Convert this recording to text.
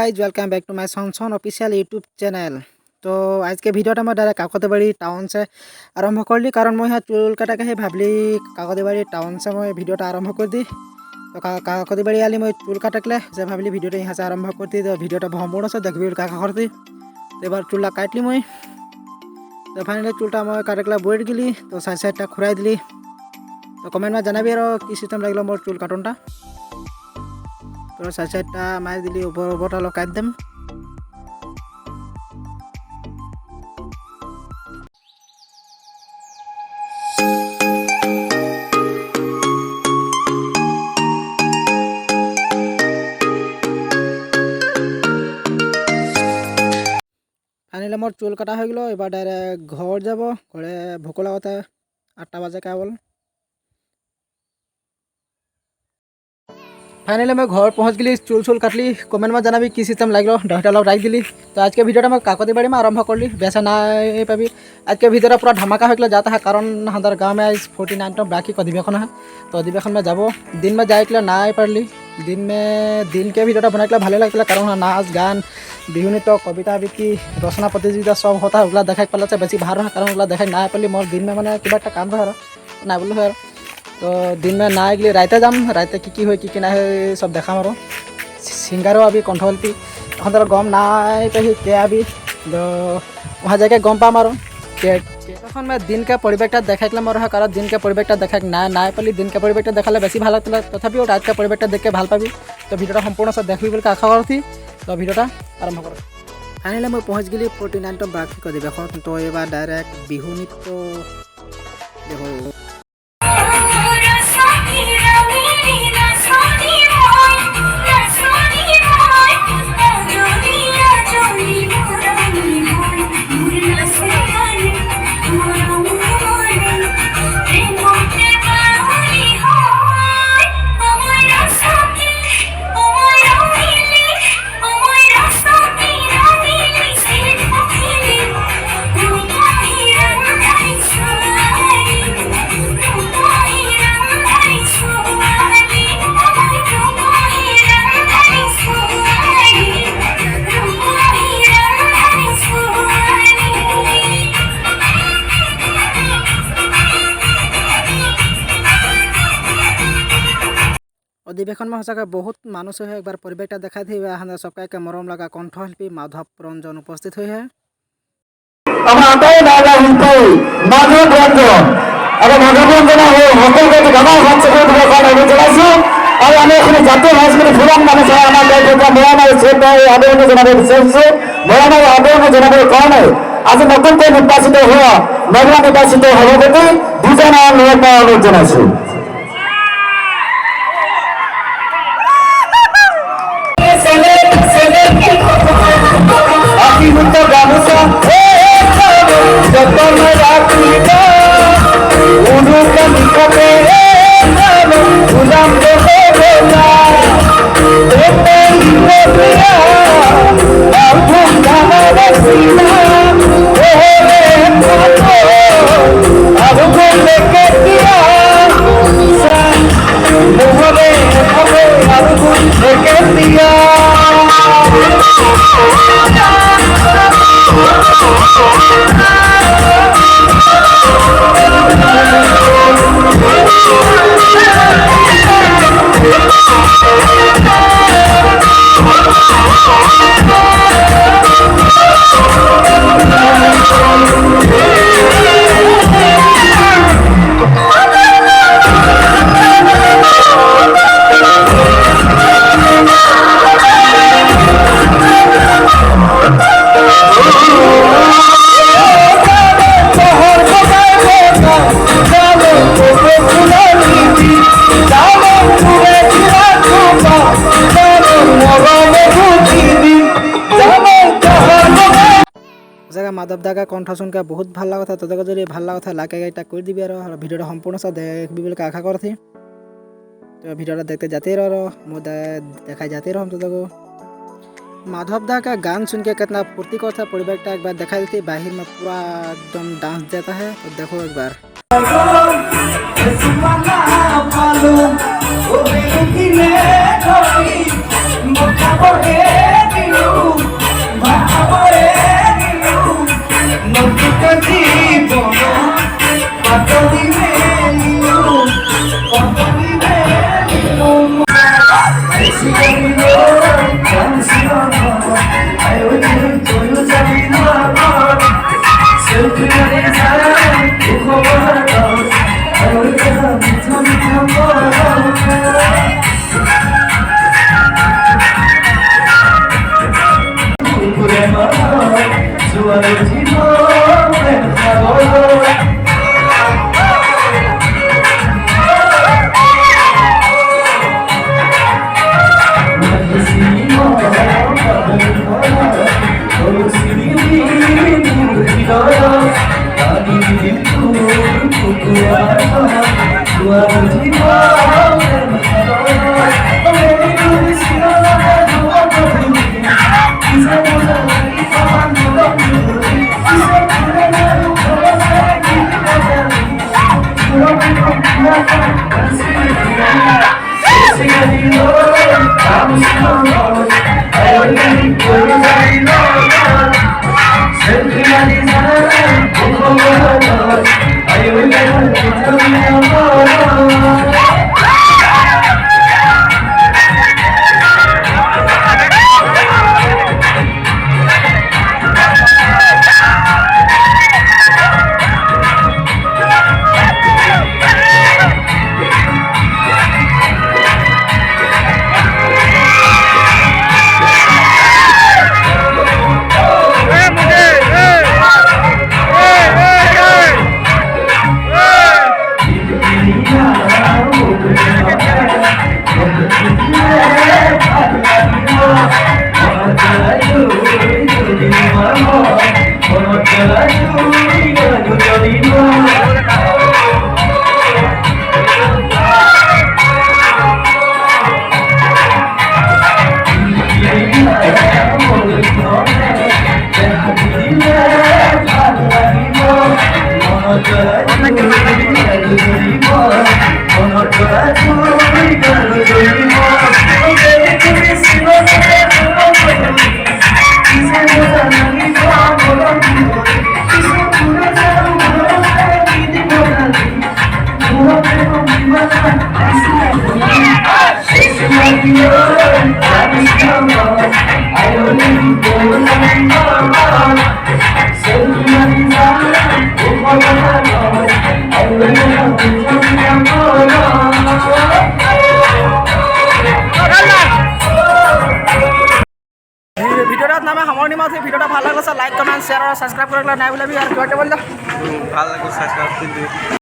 Guys welcome back to my सनसन official YouTube channel. तो आज के भिडिओटा मैं डायरेक्ट काकतीबाड़ी टाउन से आरम्भ कर ली, कारण मैं यहाँ चुल काटाके ही भावली काकतीबाड़ी टाउन से मैं भिडिओटा आरम्भ कर दी। तो काकतीबाड़ी आली मैं चुल काटकले से भावली भिडिओटा यहाँ से आरम्भ कर दी। तो भिडिओटा सम्पूर्ण से देखी काका करती। तो एबार चुला काटली मैं। तो फाइनली चुलटा मैं काटकला बैठ गली। तो साइड साइडटा खुराई दिली। तो कमेंट में जानाबी और कि सिस्टम लगल मोर चुल काटनटा। तो साइड साइडटा मार दिली ऊपर अलग काट देम। फाइनली मोर चुल काटा हो गलो। एबार डायरेक्ट घर যাব। घरे भोक लगते 8टा बजे का बोल। फाइनली मैं घर पहुँच गली, चुल काटली। कमेंट में जानाबी कि सिस्टम लगलो, डहटा अलग राख दिली। तो आज के भिडिओटा मैं काकतीबाड़ी में आरम्भ कर ली। बेसा ना पाबी आज के भिडिओटा पूरा धमाका हो जाता है, कारण हमारे गाँव में आज 49 बाकी अधिवेशन है। तो अधिवेशन में যাব दिन में जाए ना पारली। दिन के भिडिओटा बनाई भाले लगे, कारण नाच गान बिहु नृत्य कविता आबृत्ति रचना प्रतियोगिता सब होता है। ओला देखा पाले बेसि भार रहा, कारण ओला देखा ना पाली मोर दिन में मैंने क्या काम रहा ना बोलो है। तो दिन में ना गली राइते जाम, राइते की हो कि ना है सब देखा और सिंगारो अभी कण्ठशिल्पी तक गम ना पाही के अभी। तो वहाँ जाके गम पाम और এখন मैं दिन के परिवेशटा देखाइल मोर, कारण दिन के परिवेशटा देखा ना पाली। दिन के परिवेशटा देखाले बेसि ভাল लगता, तथापि रात के परिवेशटा देख के ভাল पाबी। तो भिडिओटा सम्पूर्ण से देखबी बोल आशा करती। तो भिडिओटा आरम्भ कर। फाइनली मैं पहुँच गली 49 बार्षिक अधिवेशन। तो एबार डायरेक्ट बिहु नृत्य देखो। अधिवेशन में सचाके बहुत मानुष है। एक बार परिवेशटा देखा थी हमारे सबका मरम लगा कण्ठशिल्पी माधव रंजन उपस्थित हुई है। आज नतुन निर्वाचित हुआ महिला निर्वाचित सभापति दुजन अनुरोध जानाइछो। माधव दा का कण्ठ सुन के बहुत भल लगा था। तो जो भल लगा था लाइक एक कर दी और भिडिओटा सम्पूर्ण से देखबी बोल आशा करती। तो भिडिओटा देखते जाते रहो, देखा जाते रहो। तो माधव दा का गान सुन के कितना फुर्ती करता परिवेशटा एक बार देखा देती। बाहर में पूरा एकदम डांस देता है। तो देखो एक बार। ভিডিঅ'টাত নামে সামৰণি মাৰিছোঁ। ভিডিঅ'টা ভাল লাগিছে লাইক কমেণ্ট শ্বেয়াৰ আৰু ছাবস্ক্ৰাইব কৰিবলৈ নাই ওলাবি আৰু কিবা বল ভাল লাগিছে